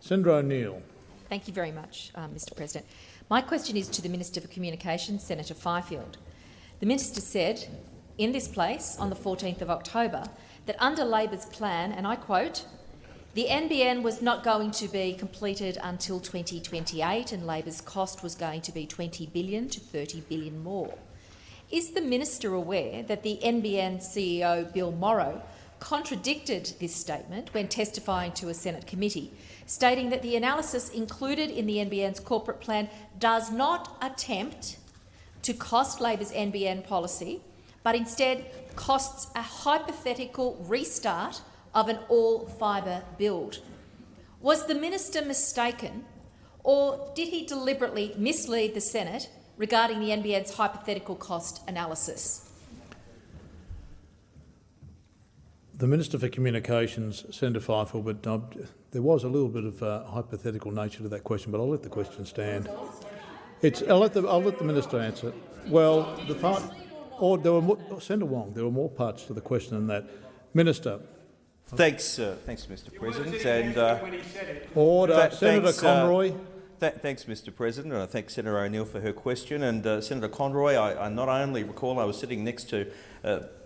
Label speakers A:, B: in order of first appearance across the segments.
A: Senator O'Neill.
B: Thank you very much, Mr President. My question is to the Minister for Communications, Senator Fifield. The Minister said in this place on the 14th of October that under Labor's plan, and I quote, "The NBN was not going to be completed until 2028 and Labor's cost was going to be $20 billion to $30 billion more." Is the Minister aware that the NBN CEO, Bill Morrow, contradicted this statement when testifying to a Senate committee, stating that the analysis included in the NBN's corporate plan does not attempt to cost Labor's NBN policy, but instead costs a hypothetical restart of an all-fibre build? Was the Minister mistaken, or did he deliberately mislead the Senate regarding the NBN's hypothetical cost analysis?
A: The Minister for Communications, Senator Fifield, but there was a little bit of hypothetical nature to that question, but I'll let the question stand. I'll let the Minister answer. Well, Senator Wong, there were more parts to the question than that. Minister.
C: Thanks, Mr. President. And
A: order, Senator Conroy.
C: Thanks, Mr. President, and I thank Senator O'Neill for her question. And Senator Conroy, I not only recall I was sitting next to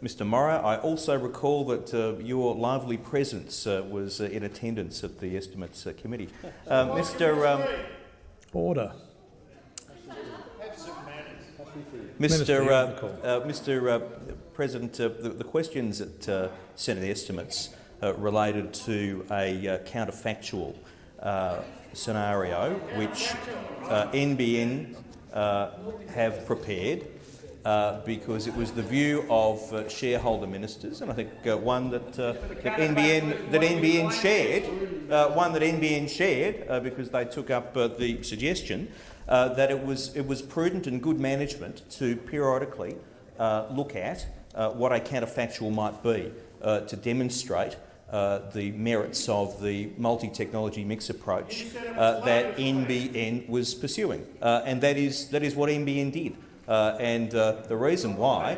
C: Mr. Morrow, I also recall that your lively presence was in attendance at the Estimates Committee.
A: Order.
C: Mr. President, the questions at Senate Estimates related to a counterfactual scenario which NBN have prepared because it was the view of shareholder ministers, and I think one that NBN shared, because they took up the suggestion that it was prudent and good management to periodically look at what a counterfactual might be to demonstrate the merits of the multi-technology mix approach that NBN was pursuing, and that is what NBN did. And the reason why,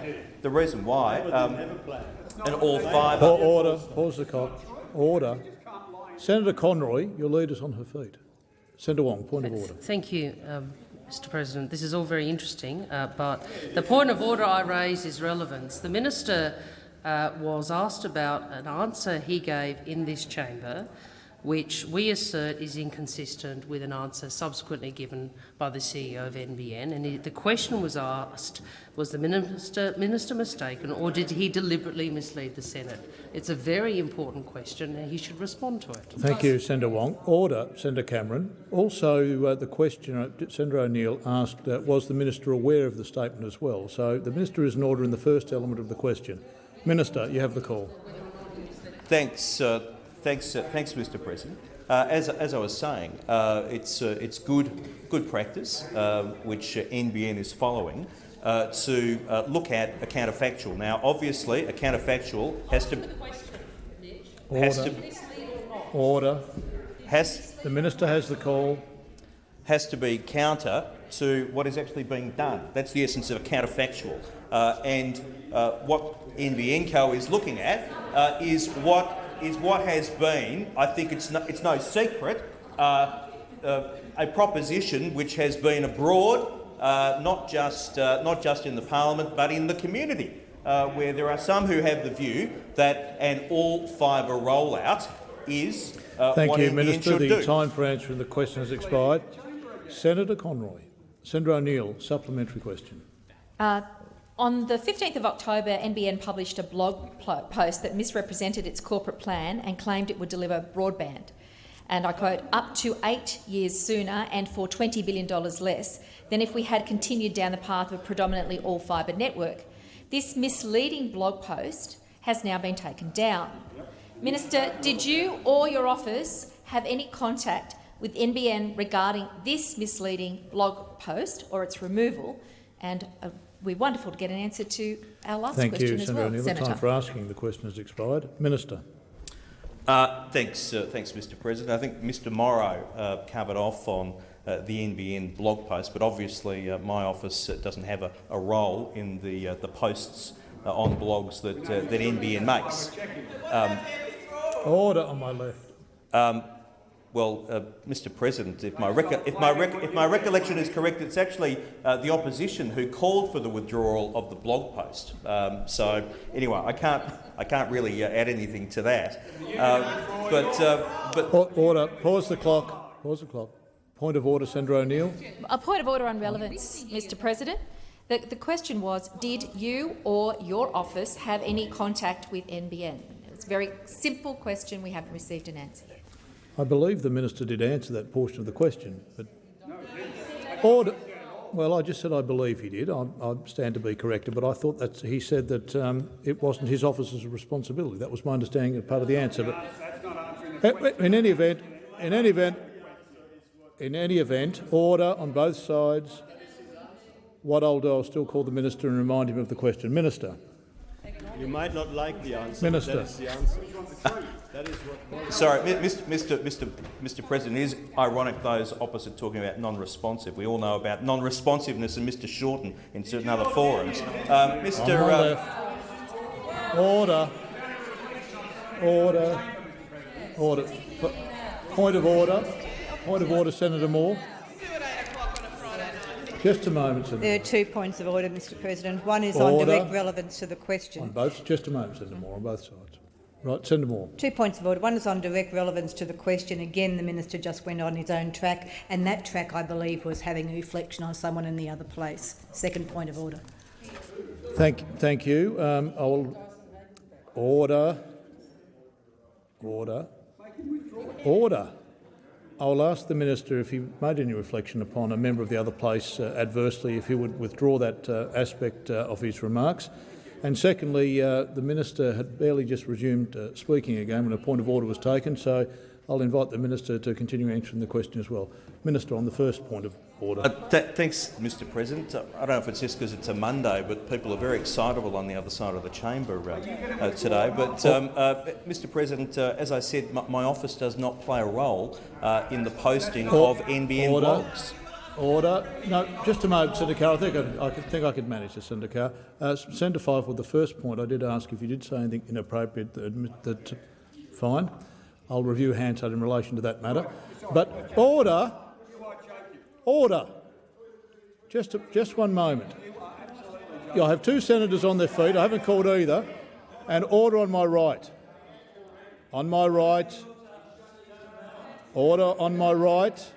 C: an all-fibre.
A: Order. Pause the clock. Order. Senator Conroy, your leader's on her feet. Senator Wong, point of order.
D: Thank you, Mr. President. This is all very interesting, but the point of order I raise is relevance. The Minister was asked about an answer he gave in this chamber, which we assert is inconsistent with an answer subsequently given by the CEO of NBN. And the question was asked, was the minister mistaken, or did he deliberately mislead the Senate? It's a very important question and he should respond to it.
A: Thank you, Senator Wong. Order, Senator Cameron. Also, the questioner, Senator O'Neill, asked, was the minister aware of the statement as well? So the minister is in order in the first element of the question. Minister, you have the call.
C: Thanks, Mr. President. As I was saying, it's good practice which NBN is following to look at a counterfactual. Now, obviously, a counterfactual has to.
A: Order. The minister has the call.
C: Has to be counter to what is actually being done. That's the essence of a counterfactual. And what NBN Co is looking at is what has been, I think it's no secret, a proposition which has been abroad, not just in the parliament, but in the community, where there are some who have the view that an all-fibre rollout is
A: Thank
C: what
A: you,
C: NBN
A: Minister.
C: should do.
A: The time for answering the question has expired. Senator Conroy. Senator O'Neill, supplementary question.
B: On the 15th of October, NBN published a blog post that misrepresented its corporate plan and claimed it would deliver broadband, and I quote, up to 8 years sooner and for $20 billion less than if we had continued down the path of a predominantly all-fibre network. This misleading blog post has now been taken down. Minister, did you or your office have any contact with NBN regarding this misleading blog post or its removal? And we're wonderful to get an answer to our last question as well.
A: Thank you, Senator O'Neill. The time for asking the question has expired. Minister.
C: Thanks, Mr. President. I think Mr. Morrow covered off on the NBN blog post, but obviously my office doesn't have a role in the posts on blogs that NBN makes.
A: Order on my left.
C: Well, Mr. President, if my recollection is correct, it's actually the opposition who called for the withdrawal of the blog post. So anyway, I can't really add anything to that.
A: Order. Pause the clock. Pause the clock. Point of order, Senator O'Neill.
B: A point of order on relevance, Mr. President. The question was, did you or your office have any contact with NBN? It's a very simple question. We haven't received an answer.
A: I believe the minister did answer that portion of the question, but order. Well, I just said I believe he did. I stand to be corrected, but I thought that he said that it wasn't his office's responsibility. That was my understanding as part of the answer. But in any event, order on both sides. What I'll do, I'll still call the minister and remind him of the question. Minister.
E: You might not like the answer.
A: Minister.
E: That is the answer. That is what.
C: Sorry, Mr. President, it is ironic those opposite talking about non-responsive. We all know about non-responsiveness and Mr. Shorten in certain other forums.
A: Order. Point of order. Point of order, Senator Moore. Just a moment, Senator.
F: There are 2 points of order, Mr. President. One is on direct relevance to the question.
A: Just a moment, Senator Moore, on both sides. Right, Senator Moore.
F: 2 points of order. One is on direct relevance to the question. Again, the minister just went on his own track, and that track, I believe, was having a reflection on someone in the other place. Second point of order.
A: Thank you. Order. I will ask the minister if he made any reflection upon a member of the other place adversely, if he would withdraw that aspect of his remarks. And secondly, the minister had barely just resumed speaking again when a point of order was taken, so I'll invite the minister to continue answering the question as well. Minister, on the first point of order.
C: Thanks, Mr. President. I don't know if it's just because it's a Monday, but people are very excitable on the other side of the chamber today. But, Mr. President, as I said, my office does not play a role in the posting of NBN blogs.
A: Order. No, just a moment, Senator Carr. I think I could manage this, Senator Carr. Senator Fife, the first point, I did ask if you did say anything inappropriate. Fine. I'll review Hansard in relation to that matter. But order. Just one moment. I have 2 senators on their feet. I haven't called either. And order on my right. On my right. Order on my right.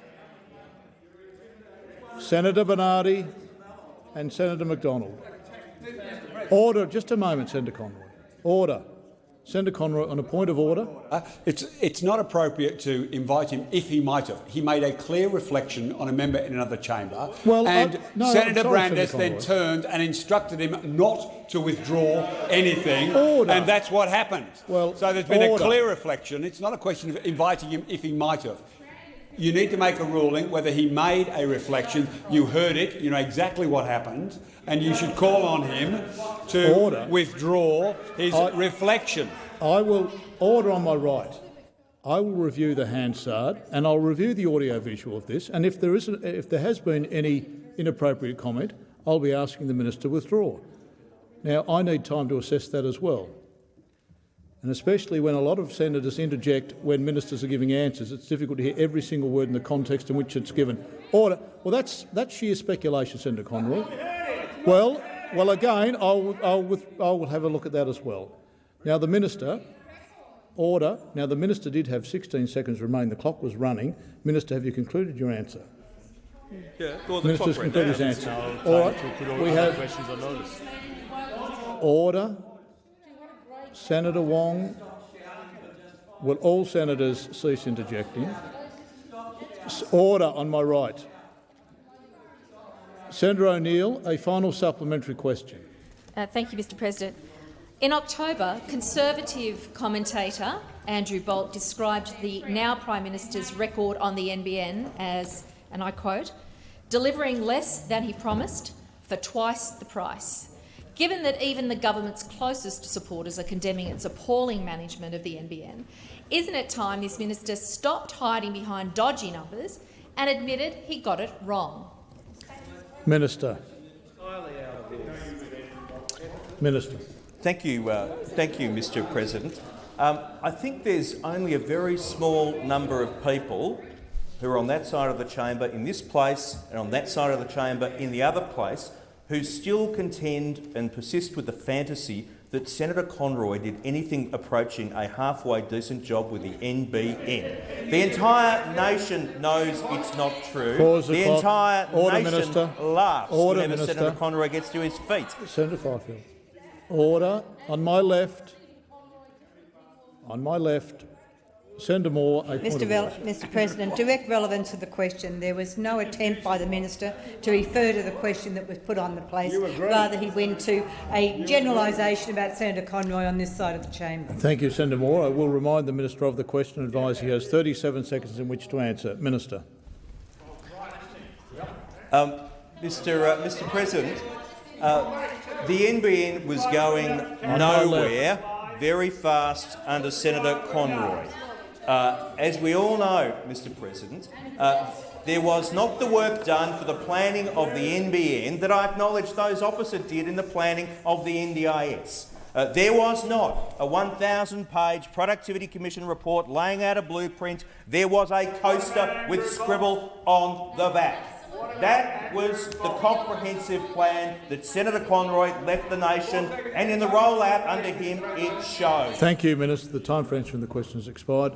A: Senator Bernardi and Senator McDonald. Order. Just a moment, Senator Conroy. Order. Senator Conroy, on a point of order.
G: It's not appropriate to invite him if he might have. He made a clear reflection on a member in another chamber, Senator Brandis then turned and instructed him not to withdraw anything, and that's what happened. So there's been a clear reflection. It's not a question of inviting him if he might have. You need to make a ruling whether he made a reflection. You heard it, you know exactly what happened, and you should call on him to withdraw his reflection.
A: I will order on my right. I will review the Hansard and I'll review the audio-visual of this, and if there has been any inappropriate comment, I'll be asking the minister to withdraw. Now, I need time to assess that as well. And especially when a lot of senators interject when ministers are giving answers, it's difficult to hear every single word in the context in which it's given. Order. Well, that's sheer speculation, Senator Conroy. Well, again, I'll have a look at that as well. Now, the minister. Order. Now, the minister did have 16 seconds remain. The clock was running. Minister, have you concluded your answer?
E: Yeah. Well, the
A: Minister's
E: clock
A: concluded his answer. All right. We have
E: questions on notice.
A: Order. Senator Wong, will all senators cease interjecting? Order on my right. Senator O'Neill, a final supplementary question.
B: Thank you, Mr. President. In October, Conservative commentator Andrew Bolt described the now Prime Minister's record on the NBN as, and I quote, delivering less than he promised for twice the price. Given that even the government's closest supporters are condemning its appalling management of the NBN, isn't it time this minister stopped hiding behind dodgy numbers and admitted he got it wrong?
A: Minister. Minister.
C: Thank you, Mr. President. I think there's only a very small number of people who are on that side of the chamber in this place and on that side of the chamber in the other place who still contend and persist with the fantasy that Senator Conroy did anything approaching a halfway decent job with the NBN. The entire nation knows it's not true. The entire nation laughs whenever Senator Conroy gets to his feet.
A: Senator Fifield. Order. On my left. Senator Moore, a point of order.
F: Mr President, direct relevance to the question. There was no attempt by the minister to refer to the question that was put on the place. Rather, he went to a generalisation about Senator Conroy on this side of the chamber.
A: Thank you, Senator Moore. I will remind the minister of the question and advise he has 37 seconds in which to answer. Minister.
C: Mr President, the NBN was going nowhere very fast under Senator Conroy. As we all know, Mr President, there was not the work done for the planning of the NBN that I acknowledge those opposite did in the planning of the NDIS. There was not a 1,000-page Productivity Commission report laying out a blueprint. There was a coaster with scribble on the back. That was the comprehensive plan that Senator Conroy left the nation, and in the rollout under him, it showed.
A: Thank you, Minister. The time for answering the question has expired.